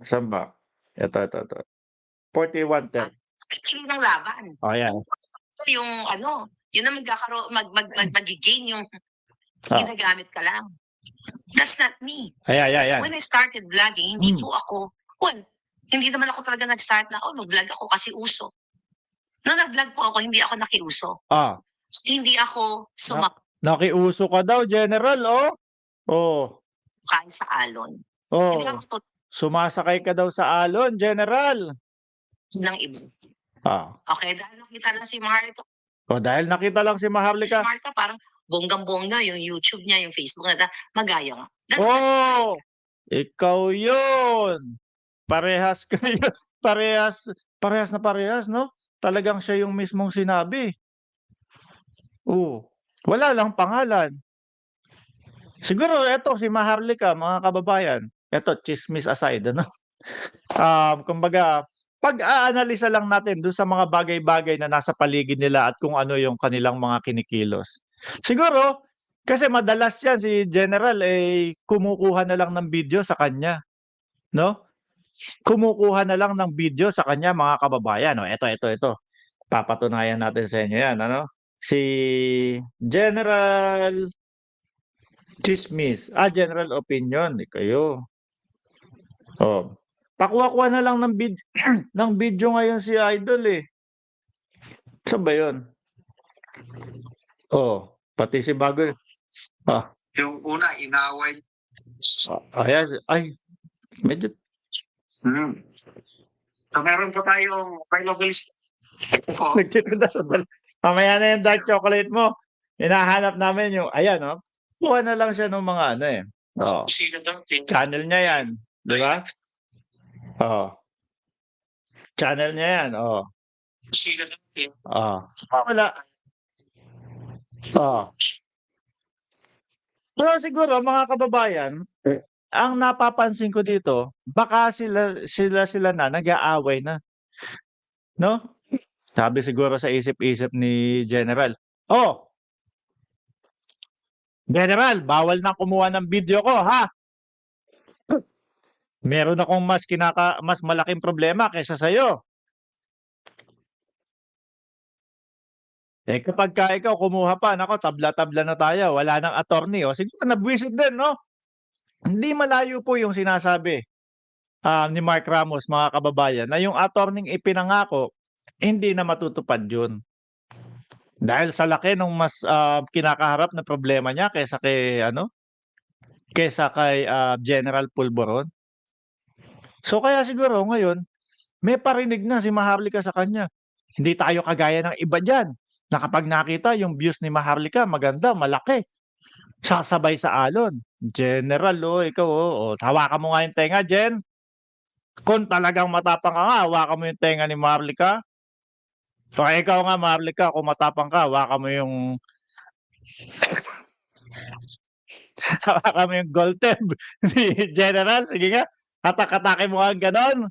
Saan ba? Ito. 4110. Hindi ng laban. Oh, yan. Yung ano, yun na magi-gain yung Ah. ginagamit ka lang. That's not me. Ayan. When I started vlogging, hindi Hmm. po ako, hindi naman ako talaga nag-start na, mag-vlog ako kasi uso. Nung nag-vlog po ako, hindi ako nakiuso. Ah. Hindi ako Nakiuso ka daw, General, oh. Oh. sumakay sa alon. Hindi Oh. ako Sumasakay ka daw sa alon, General. ng iba. Ah. Okay, dahil nakita lang si Maharlika. Oh, dahil nakita lang si Si Maharlika. Maharlika parang bonggang-bongga yung YouTube niya, yung Facebook na magaya nga. That's Oh! Ikaw yun. Parehas kayo. Parehas, no? Talagang siya yung mismong sinabi. Oh. Wala lang pangalan. Siguro eto si Maharlika, mga kababayan, eto tsismis aside, ano? Kumbaga, pag-aanalisa lang natin dun sa mga bagay-bagay na nasa paligid nila at kung ano yung kanilang mga kinikilos. Siguro, kasi madalas yan si General, kumukuha na lang ng video sa kanya, no? Kumukuha na lang ng video sa kanya, mga kababayan. O, ito. Papatunayan natin sa inyo yan, ano? Si General Chismis. General Opinion. Kayo. Oh. Pakuha-kuha na lang ng ng video ngayon si Idol, eh. Saan ba yun? Oh, pati si Bagoy. Yung una, inaway. Ayan. Ay, medyo... So, meron pa tayong availabilis. Nagtitinda sa mamaya na yung dark chocolate mo. Hinahanap namin yung... Ayan, oh. Kuha na lang siya ng mga ano, eh. Oh. Channel niya yan. Di ba? Oh. Channel niya yan. Oh. Wala. Pero siguro, mga kababayan, ang napapansin ko dito, baka sila na nag-aaway na. No? Sabi siguro sa isip-isip ni General, "Oh, General, bawal na kumuha ng video ko, ha? Meron akong mas malaking problema kaysa sa'yo." Kapagka ikaw kumuha pa, naku, tabla-tabla na tayo, wala ng attorney. O siguro nabwisit din, no? Hindi malayo po yung sinasabi ni Mark Ramos, mga kababayan, na yung attorney ipinangako, hindi na matutupad yun. Dahil sa laki nung mas kinakaharap na problema niya kaysa kay General Pulboron. So kaya siguro ngayon, may parinig na si Maharlika sa kanya. Hindi tayo kagaya ng iba diyan, na kapag nakita yung views ni Maharlika maganda, malaki, sasabay sa alon. General, ikaw, hawakan mo nga yung tenga, Jen. Kung talagang matapang ka nga, hawakan mo yung tenga ni Maharlika. O ikaw nga, Maharlika, kung matapang ka, hawakan mo yung hawakan mo yung gold tab ni General. Sige nga, hatak-hatakin mo nga ganon.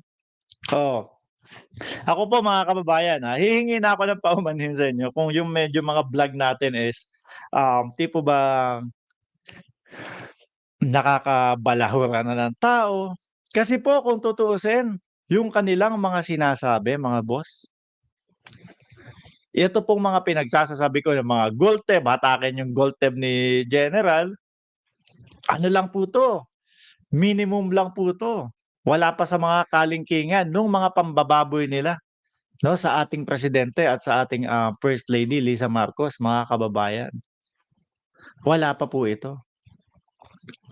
Ako po, mga kababayan, hihingi na ako ng paumanhin sa inyo kung yung medyo mga vlog natin is tipo ba nakakabalahura na ng tao. Kasi po kung tutuusin, yung kanilang mga sinasabi, mga boss, ito pong mga pinagsasasabi ko ng mga gold tab, hatakin yung gold tab ni General, ano lang po 'to, minimum lang po 'to. Wala pa sa mga kalingkingan nung mga pambababoy nila, no, sa ating presidente at sa ating First Lady Lisa Marcos, mga kababayan. Wala pa po ito.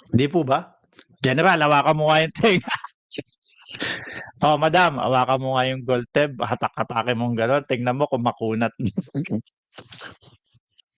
Hindi po ba? General, hawakan mo nga yung tenga. Madam, hawakan mo nga yung gold tab, hatak-hatakin mong gano'n, tingnan mo kung makunat.